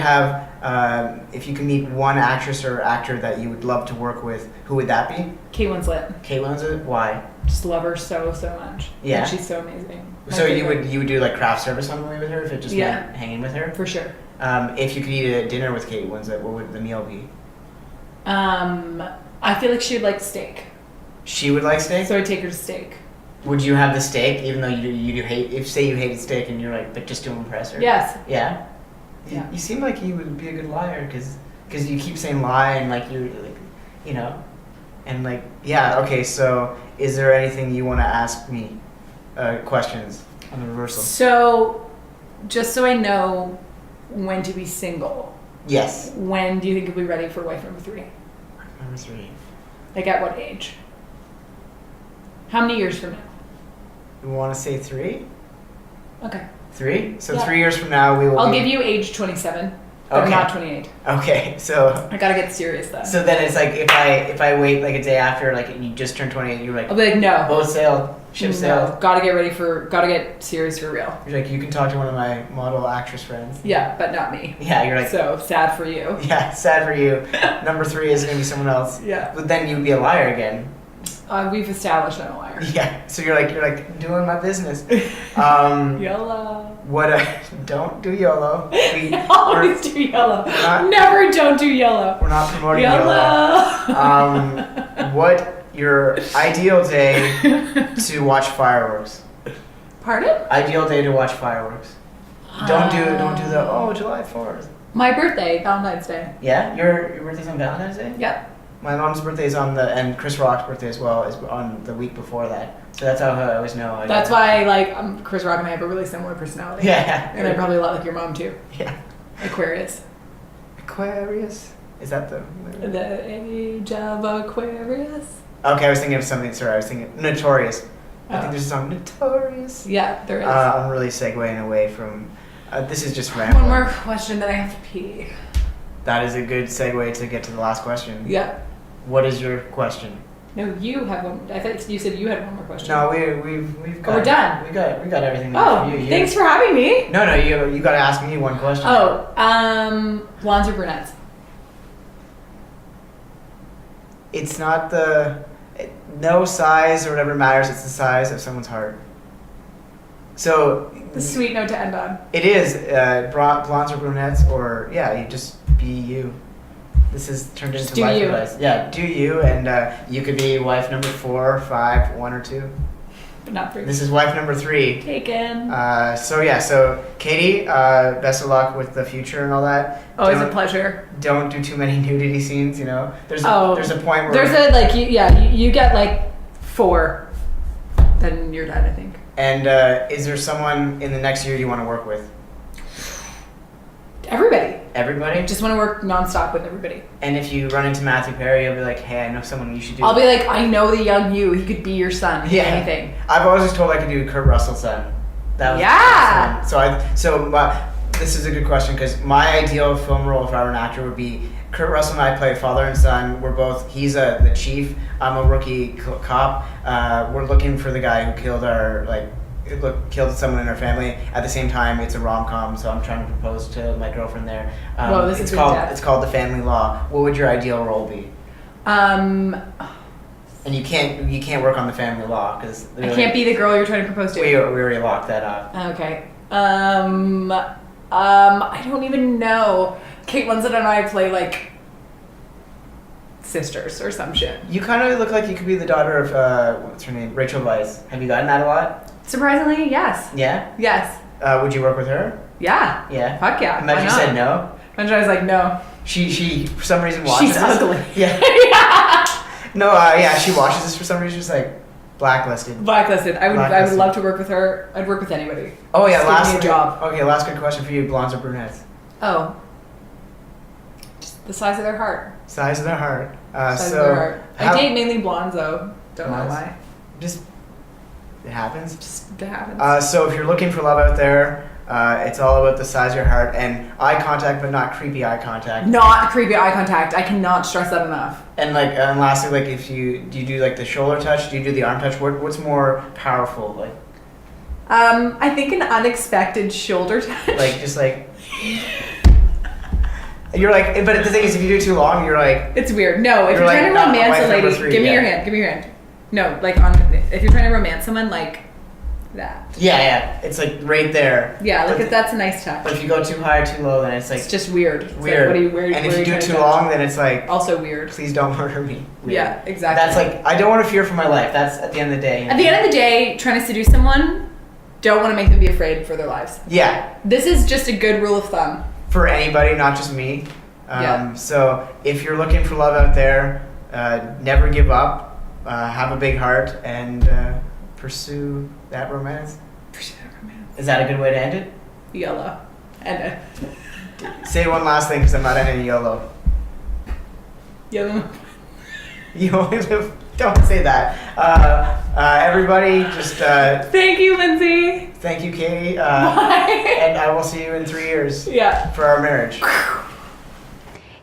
meet one actress or actor that you would love to work with, who would that be? Kate Winslet. Kate Winslet. Why? Just love her so much. Yeah. And she's so amazing. My So favorite. you would do like craft service on the way with her if it just meant hanging with her? For sure. If you could eat a dinner with Kate Winslet, what would the meal be? I feel like she would like steak. She would like steak? So I'd take her to steak. Would you have the steak even though you do hate, if say you hated steak and you're like, but just to impress her? Yes. Yeah? Yeah. You seem like you would be a good liar because you keep saying lie and like you like, you know, and like, yeah, okay, so is there anything you want to ask me? Questions on the reversal? So, just so I know when to be single, Yes. when do you think you'll be ready for wife number 3? Number 3. Like at what age? How many years from now? You want to say 3? Okay. 3? So Yeah. 3 years from now we will I'll be... give you age 27, but Okay. not 28. Okay, so... I gotta get serious though. So then it's like if I wait like a day after, like and you just turned 28, you're like, I'll be like, no. boat sailed, ship sailed. No. Gotta get serious for real. You're like, you can talk to one of my model actress friends. Yeah, but not me. Yeah, you're like, So sad for you. yeah, sad for you. Number 3 is gonna be someone else. Yeah. But then you'd be a liar again. We've established I'm a liar. Yeah. So you're like doing my business. YOLO. Don't do YOLO. Always do YOLO. not- Never don't do YOLO. We're not promoting YOLO. YOLO. What your ideal day to watch fireworks? Pardon? Ideal day to watch fireworks. Don't do the July 4th. My birthday, Valentine's Day. Yeah, your birthday's on Valentine's Day? Yep. My mom's birthday is and Chris Rock's birthday as well is on the week before that. So that's how I always know. That's why, like, Chris Rock and I have a really similar personality. Yeah. And I probably a lot like your mom, too. Yeah. Aquarius. Aquarius? Is that the... The age of Aquarius. Okay, I was thinking of something. Sorry, I was thinking Notorious. I Oh. think there's a song Notorious. Yeah, there is. I'm really segueing away from... this is just random. One more question that I have to pee. That is a good segue to get to the last question. Yeah. What is your question? No, you have one. I thought you said you had one more question. No, we've got... we're done. We got everything. Oh, for you. thanks for having me. No, you got to ask me one question. Oh, blondes or brunettes? It's not no size or whatever matters. It's the size of someone's heart. So The sweet note to end on. it is blondes or brunettes, or yeah, you just be you. This is turned into do life you. advice. Yeah, do you, and you could be wife number 4, 5, 1 or 2. But not 3. This is wife number 3. Taken. So Katie, best of luck with the future and all that. Always a pleasure. Don't do too many nudity scenes. You know, there's a point where There's you get like 4, then you're done, I think. And is there someone in the next year you want to work with? Everybody. Everybody? Just want to work nonstop with everybody. And if you run into Matthew Perry, you'll be like, hey, I know someone you should do. I'll be like, I know the young you. He could be your son. Yeah. Anything. I've always just told I could do Kurt Russell's son. That was Yeah. This is a good question because my ideal film role if I were an actor would be Kurt Russell and I play father and son. He's the chief. I'm a rookie cop. We're looking for the guy who killed someone in our family. At the same time, it's a rom-com, so I'm trying to propose to my girlfriend there. Whoa, this is good. It's called The Family Law. What would your ideal role be? And you can't work on The Family Law because I can't be the girl you're trying to propose to. We already locked that up. Okay. I don't even know. Kate Winslet and I play like sisters or some shit. You kind of look like you could be the daughter of what's her name, Rachel Weisz. Have you gotten that a lot? Surprisingly, yes. Yeah. Yes. Would you work with her? Yeah. Yeah. Fuck yeah. Imagine you said no. Imagine I was like, no. She for some reason watches She's this. ugly. Yeah. Yeah. No. She watches this for some reason. She's like blacklisted. Blacklisted. I would Blacklisted. love to work with her. I'd work with anybody. Oh yeah. Just give me a job. Okay. Last good question for you. Blondes or brunettes? Oh. Just the size of their heart. Size of their heart. Size of their heart. I date mainly blondes though. Don't know why. Just it happens. Just it happens. So if you're looking for love out there, it's all about the size of your heart and eye contact, but not creepy eye contact. Not creepy eye contact. I cannot stress that enough. And lastly, like if do you do like the shoulder touch? Do you do the arm touch? What's more powerful? Like I think an unexpected shoulder touch. like just like you're like. But the thing is, if you do it too long, you're like. It's weird. No, if You're you're like, trying to not romance wife a number lady, 3, give me yeah. your hand. Give me your hand. No, if you're trying to romance someone, like that. Yeah. It's like right there. Yeah, But that's a nice touch. But if you go too high or too low, then it's like It's just weird. It's weird. Like, what are you, and if you do it too long, then it's like also weird. Please don't murder me. Weird. Yeah, exactly. That's like I don't want to fear for my life. That's at the end of the day. At the end of the day, trying to seduce someone, don't want to make them be afraid for their lives. Yeah. This is just a good rule of thumb. For anybody, not just me. Yeah. So if you're looking for love out there, never give up. Have a big heart and pursue that romance. Is that a good way to end it? YOLO. And Say one last thing because I'm not ending YOLO. YOLO. You only live. Don't say that. Everybody, just Thank you, Lindsay. thank you, Katie. Bye. And I will see you in 3 years. Yeah. For our marriage.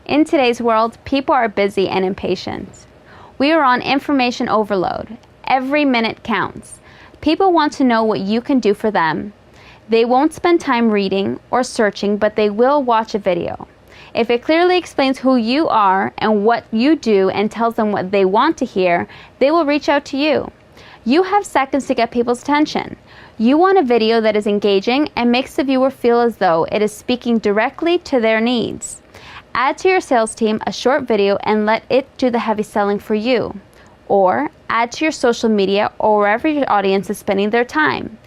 In today's world, people are busy and impatient. We are on information overload. Every minute counts. People want to know what you can do for them. They won't spend time reading or searching, but they will watch a video. If it clearly explains who you are and what you do and tells them what they want to hear, they will reach out to you. You have seconds to get people's attention. You want a video that is engaging and makes the viewer feel as though it is speaking directly to their needs. Add to your sales team a short video and let it do the heavy selling for you. Or add to your social media or wherever your audience is spending their time.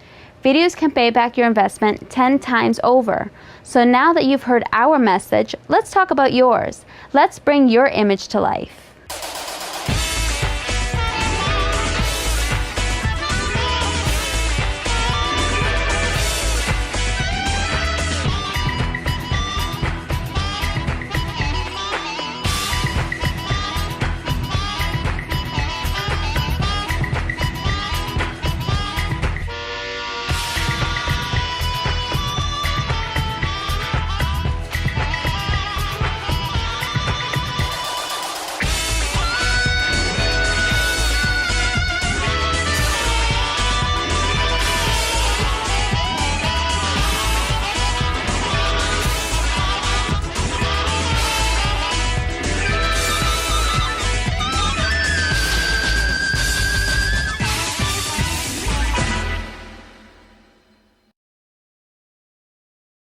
Videos can pay back your investment 10 times over. So now that you've heard our message, let's talk about yours. Let's bring your image to life.